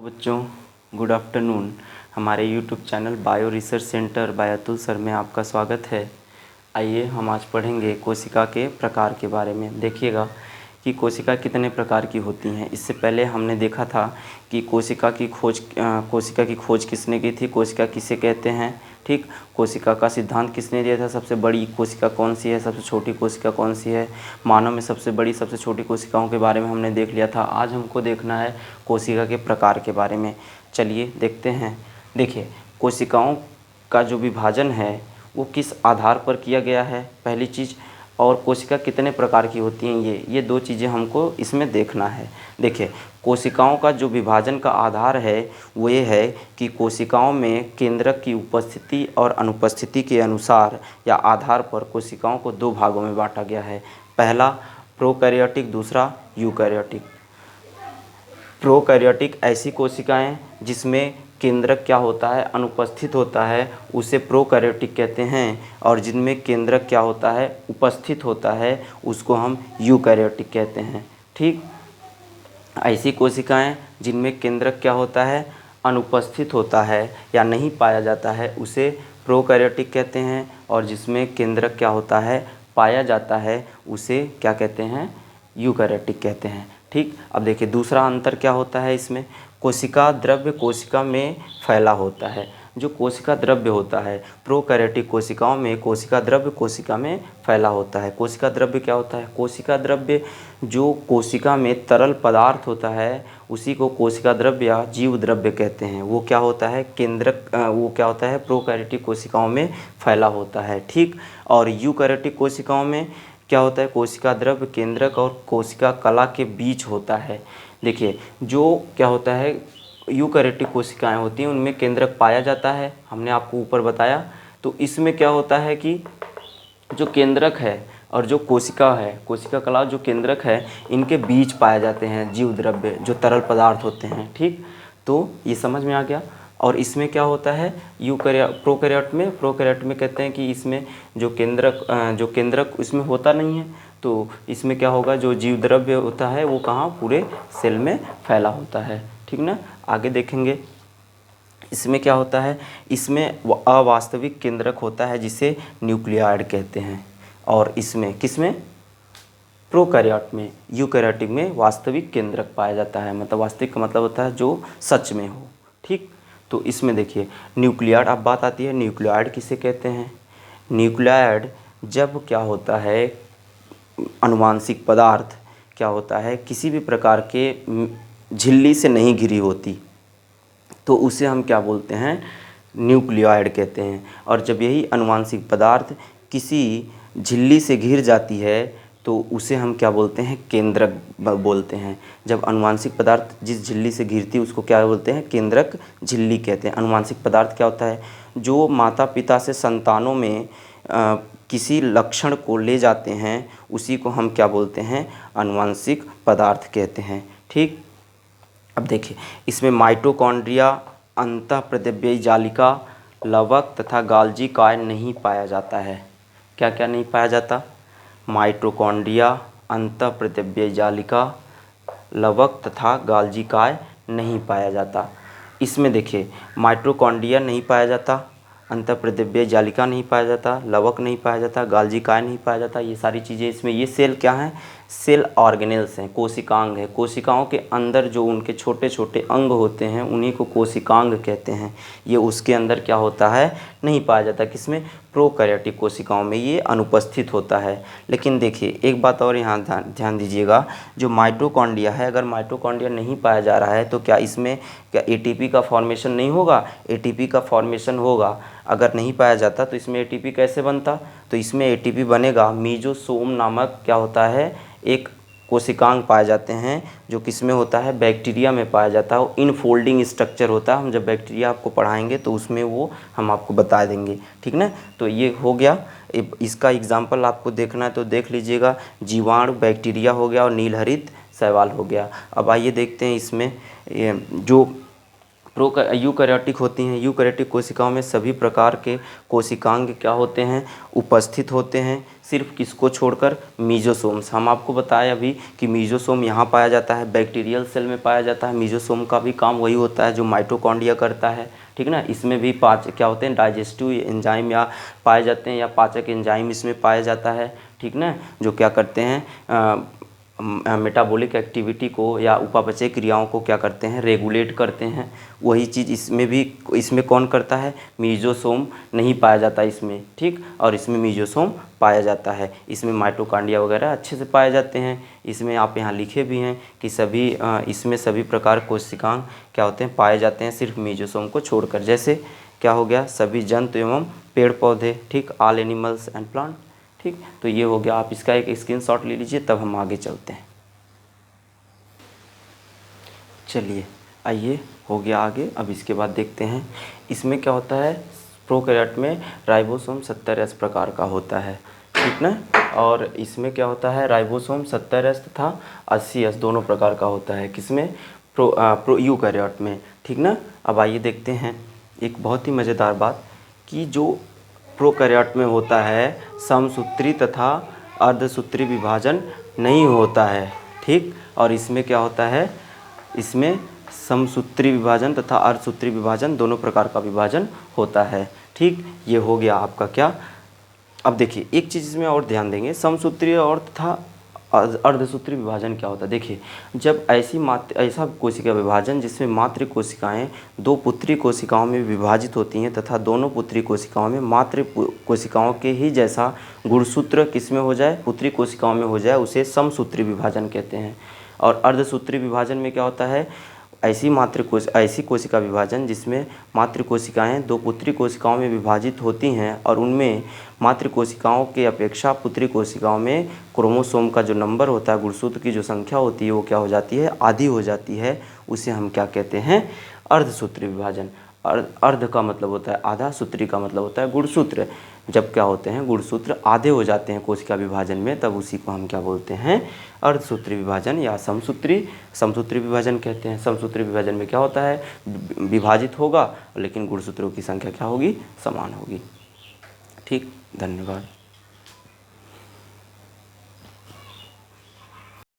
बच्चों, good afternoon. हमारे YouTube channel bio research centre by Atul sir में आपका स्वागत है। आइए हम आज पढ़ेंगे कोशिका के प्रकार के बारे में। देखिएगा कि कोशिका कितने प्रकार की होती हैं। इससे पहले हमने देखा था कि कोशिका की खोज किसने की थी, कोशिका किसे कहते हैं, ठीक। कोशिका का सिद्धांत किसने दिया था, सबसे बड़ी कोशिका कौन सी है, सबसे छोटी कोशिका कौन सी है, मानव में सबसे बड़ी सबसे छोटी कोशिकाओं के बारे में हमने देख लिया था। आज हमको देखना है कोशिका के प्रकार के बारे में। चलिए देखते हैं। देखिए, कोशिकाओं का जो विभाजन है वो किस आधार पर किया गया है, पहली चीज़, और कोशिका कितने प्रकार की होती हैं, ये दो चीज़ें हमको इसमें देखना है। देखिए, कोशिकाओं का जो विभाजन का आधार है वो ये है कि कोशिकाओं में केंद्रक की उपस्थिति और अनुपस्थिति के अनुसार या आधार पर कोशिकाओं को दो भागों में बांटा गया है। पहला प्रोकैरियोटिक, दूसरा यूकैरियोटिक। प्रोकैरियोटिक ऐसी कोशिकाएं जिसमें केंद्रक क्या होता है, अनुपस्थित होता है, उसे प्रोकैरियोटिक कहते हैं, और जिनमें केंद्रक क्या होता है, उपस्थित होता है, उसको हम यूकैरियोटिक कहते हैं, ठीक। ऐसी कोशिकाएं जिनमें केंद्रक क्या होता है, अनुपस्थित होता है या नहीं पाया जाता है, उसे प्रोकैरियोटिक कहते हैं, और जिसमें केंद्रक क्या होता है, पाया जाता है, उसे क्या कहते हैं, यूकैरियोटिक कहते हैं, ठीक। अब देखिए दूसरा अंतर क्या होता है इसमें। कोशिका द्रव्य कोशिका में फैला होता है। जो कोशिका द्रव्य होता है प्रोकैरियोटिक कोशिकाओं में, कोशिका द्रव्य कोशिका में फैला होता है। कोशिका द्रव्य क्या होता है, कोशिका द्रव्य जो कोशिका में तरल पदार्थ होता है उसी को कोशिका द्रव्य या जीव द्रव्य कहते हैं। वो क्या होता है, केंद्रक, वो क्या होता है, प्रोकैरियोटिक कोशिकाओं में फैला होता है, ठीक। और यूकैरियोटिक कोशिकाओं में क्या होता है, कोशिका द्रव्य केंद्रक और कोशिका कला के बीच होता है। देखिए, जो क्या होता है, यूकैरियोटिक कोशिकाएं होती हैं उनमें केंद्रक पाया जाता है, हमने आपको ऊपर बताया। तो इसमें क्या होता है कि जो केंद्रक है और जो कोशिका है, कोशिका कला जो केंद्रक है, इनके बीच पाए जाते हैं जीव द्रव्य, जो तरल पदार्थ होते हैं, ठीक। तो ये समझ में आ गया। और इसमें क्या होता है, प्रोकैरियोट में कहते हैं कि इसमें जो केंद्रक इसमें होता नहीं है। तो इसमें क्या होगा, जो जीव द्रव्य होता है वो कहाँ, पूरे सेल में फैला होता है, ठीक ना। आगे देखेंगे इसमें क्या होता है, इसमें अवास्तविक केंद्रक होता है जिसे न्यूक्लियाइड कहते हैं। और इसमें किसमें, प्रोकैरियोट में। यूकैरियोटिक में वास्तविक केंद्रक पाया जाता है, मतलब वास्तविक का मतलब होता है जो सच में हो, ठीक। तो इसमें देखिए न्यूक्लियाइड, अब बात आती है न्यूक्लियाइड किसे कहते हैं। न्यूक्लियाइड जब क्या होता है, अनुवांशिक पदार्थ क्या होता है, किसी भी प्रकार के झिल्ली से नहीं घिरी होती, तो उसे हम क्या बोलते हैं, न्यूक्लियाइड कहते हैं। और जब यही अनुवांशिक पदार्थ किसी झिल्ली से घिर जाती है तो उसे हम क्या बोलते हैं, केंद्रक बोलते हैं। जब अनुवांशिक पदार्थ जिस झिल्ली से घिरती है उसको क्या बोलते हैं, केंद्रक झिल्ली कहते हैं। अनुवांशिक पदार्थ क्या होता है, जो माता पिता से संतानों में किसी लक्षण को ले जाते हैं उसी को हम क्या बोलते हैं, अनुवांशिक पदार्थ कहते हैं, ठीक। अब देखिए इसमें माइटोकॉन्ड्रिया, अंतःप्रद्रव्यी जालिका, लवक तथा गाल्जी काय नहीं पाया जाता है। क्या क्या नहीं पाया जाता, माइटोकॉन्ड्रिया, अंतःप्रद्रव्यी जालिका, लवक तथा गाल्जी काय नहीं पाया जाता। इसमें देखिए माइटोकॉन्ड्रिया नहीं पाया जाता, अंतःप्रद्रव्यी जालिका नहीं पाया जाता, लवक नहीं पाया जाता, गाल्जी काय नहीं पाया जाता। ये सारी चीज़ें इसमें, ये सेल क्या हैं, सेल ऑर्गेनेल्स हैं, कोशिकांग है। कोशिकाओं के अंदर जो उनके छोटे छोटे अंग होते हैं उन्हीं को कोशिकांग कहते हैं। ये उसके अंदर क्या होता है, नहीं पाया जाता, किसमें, प्रोकैरियोटिक कोशिकाओं में ये अनुपस्थित होता है। लेकिन देखिए एक बात और यहाँ ध्यान दीजिएगा, जो माइटोकॉन्ड्रिया है, अगर माइटोकॉन्ड्रिया नहीं पाया जा रहा है तो क्या इसमें क्या एटीपी का फॉर्मेशन नहीं होगा, एटीपी का फॉर्मेशन होगा। अगर नहीं पाया जाता तो इसमें एटीपी कैसे बनता, तो इसमें एटीपी बनेगा, मीजोसोम नामक क्या होता है, एक कोशिकांग पाए जाते हैं जो किसमें होता है, बैक्टीरिया में पाया जाता है। वो इनफोल्डिंग स्ट्रक्चर होता है, हम जब बैक्टीरिया आपको पढ़ाएंगे तो उसमें वो हम आपको बता देंगे, ठीक ना। तो ये हो गया, इसका एग्जाम्पल आपको देखना है तो देख लीजिएगा, जीवाणु बैक्टीरिया हो गया और नीलहरित शैवाल हो गया। अब आइए देखते हैं इसमें जो यूकैरियोटिक होती हैं। यूकैरियोटिक कोशिकाओं में सभी प्रकार के कोशिकांग क्या होते हैं, उपस्थित होते हैं, सिर्फ किसको छोड़कर, मीजोसोम्स। हम आपको बताया अभी कि मीजोसोम यहाँ पाया जाता है, बैक्टीरियल सेल में पाया जाता है। मीजोसोम का भी काम वही होता है जो माइटोकॉन्ड्रिया करता है, ठीक ना। इसमें भी क्या होते हैं, डाइजेस्टिव एंजाइम या पाए जाते हैं, या पाचक एंजाइम इसमें पाया जाता है, ठीक ना, जो क्या करते हैं, मेटाबॉलिक एक्टिविटी को या उपापचय क्रियाओं को क्या करते हैं, रेगुलेट करते हैं। वही चीज़ इसमें कौन करता है, मीजोसोम नहीं पाया जाता इसमें, ठीक। और इसमें मीजोसोम पाया जाता है। इसमें माइटोकॉन्ड्रिया वगैरह अच्छे से पाए जाते हैं। इसमें आप यहाँ लिखे भी हैं कि इसमें सभी प्रकार कोशिकांग क्या होते हैं, पाए जाते हैं, सिर्फ मीजोसोम को छोड़कर। जैसे क्या हो गया, सभी जंतु एवं पेड़ पौधे, ठीक, ऑल एनिमल्स एंड प्लांट, ठीक। तो ये हो गया, आप इसका एक स्क्रीनशॉट ले लीजिए, तब हम आगे चलते हैं। चलिए आइए, हो गया आगे। अब इसके बाद देखते हैं इसमें क्या होता है। प्रोकैरियोट में राइबोसोम 70S प्रकार का होता है, ठीक ना। और इसमें क्या होता है, राइबोसोम 70S तथा 80S दोनों प्रकार का होता है। किसमें, यूकैरियोट में, ठीक ना। अब आइए देखते हैं एक बहुत ही मज़ेदार बात कि जो प्रोकैरियोट में होता है, समसूत्री तथा अर्धसूत्री विभाजन नहीं होता है, ठीक। और इसमें क्या होता है, इसमें समसूत्री विभाजन तथा अर्धसूत्री विभाजन दोनों प्रकार का विभाजन होता है, ठीक। ये हो गया आपका क्या। अब देखिए एक चीज़ इसमें और ध्यान देंगे, समसूत्री और तथा अर्धसूत्री विभाजन क्या होता है। देखिए, जब ऐसा कोशिका विभाजन जिसमें मातृ कोशिकाएं दो पुत्री कोशिकाओं में विभाजित होती हैं तथा दोनों पुत्री कोशिकाओं में मातृ कोशिकाओं के ही जैसा गुणसूत्र किसमें हो जाए, पुत्री कोशिकाओं में हो जाए, उसे समसूत्री विभाजन कहते हैं। और अर्धसूत्री विभाजन में क्या होता है, ऐसी कोशिका विभाजन जिसमें मातृ कोशिकाएं दो पुत्री कोशिकाओं में विभाजित होती हैं और उनमें मातृ कोशिकाओं के अपेक्षा पुत्री कोशिकाओं में क्रोमोसोम का जो नंबर होता है, गुणसूत्र की जो संख्या होती है, वो क्या हो जाती है, आधी हो जाती है। उसे हम क्या कहते हैं, अर्धसूत्री विभाजन। अर्ध का मतलब होता है आधा, सूत्री का मतलब होता है गुणसूत्र। जब क्या होते हैं, गुणसूत्र आधे हो जाते हैं कोशिका विभाजन में, तब उसी को हम क्या बोलते हैं, अर्धसूत्री विभाजन या समसूत्री विभाजन कहते हैं। समसूत्री विभाजन में क्या होता है, विभाजित होगा लेकिन गुणसूत्रों की संख्या क्या होगी, समान होगी, ठीक। धन्यवाद।